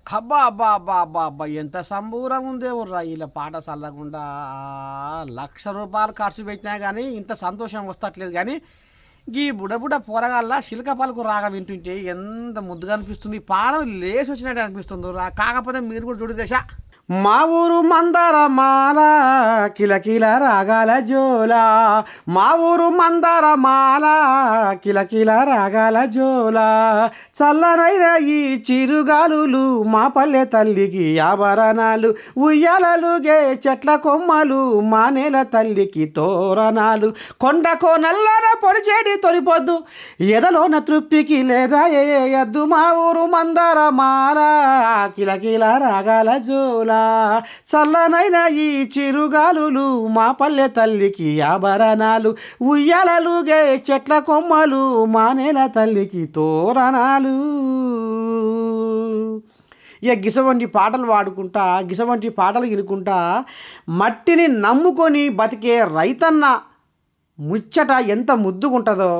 అబ్బా! అబ్బా! అబ్బా! అబ్బా! అబ్బా! ఎంత సంబూరంగా ఉందేవుర్రా ఈళ్ళ పాట సల్లగుండా. రూ. 1,00,000 ఖర్చు పెట్టినా గానీ, ఇంత సంతోషం వస్తట్లేదు గానీ, గీ బుడ బుడ పోరగాళ్ళ శిలక పలుకు రాగం వింటుంటే ఎంత ముద్దుగా అనిపిస్తుంది. పానం లేసొచ్చినట్టు అనిపిస్తుందిరా. కాకపోతే మీరు కూడా చూడు దశ. మా ఊరు మందరమాల కిలకిల రాగాల జోల, మా ఊరు మందరమాల కిలకిల రాగాల జోల, చల్లనైన ఈ చిరుగాలులు మా పల్లె తల్లికి ఆభరణాలు, ఉయ్యాలలుగే చెట్ల కొమ్మలు మా నేల తల్లికి తోరణాలు, కొండ కోనల్లోన పొడిచేడి తొలిపొద్దు ఎదలోన తృప్తికి లేదా ఏ ఎద్దు, మా ఊరు మందరమాల కిలకిల రాగాల జోల, చల్లనైన ఈ చిరుగాలులు మా పల్లె తల్లికి ఆభరణాలు, ఉయ్యాలలుగే చెట్ల కొమ్మలు మా నేల తల్లికి తోరణాలు. ఇక గిసవంటి పాటలు పాడుకుంటా, గిసవంటి పాటలు వినుకుంటా మట్టిని నమ్ముకొని బతికే రైతన్న ముచ్చట ఎంత ముద్దుగుంటుందో.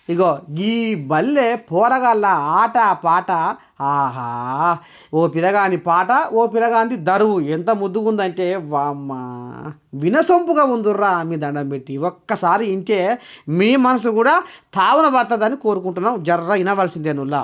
ఇగో ఈ బల్లె పోరగాళ్ళ ఆట పాట, ఆహా! ఓ పిలగాని పాట, ఓ పిలగాంది దరువు ఎంత ముద్దుగుందంటే వామ్మ, వినసొంపుగా ఉందిర్రా మీ దండం పెట్టి. ఒక్కసారి ఇంటే మీ మనసు కూడా తావున పడుతుందని కోరుకుంటున్నాం. జర్ర వినవలసిందే నుల్లా.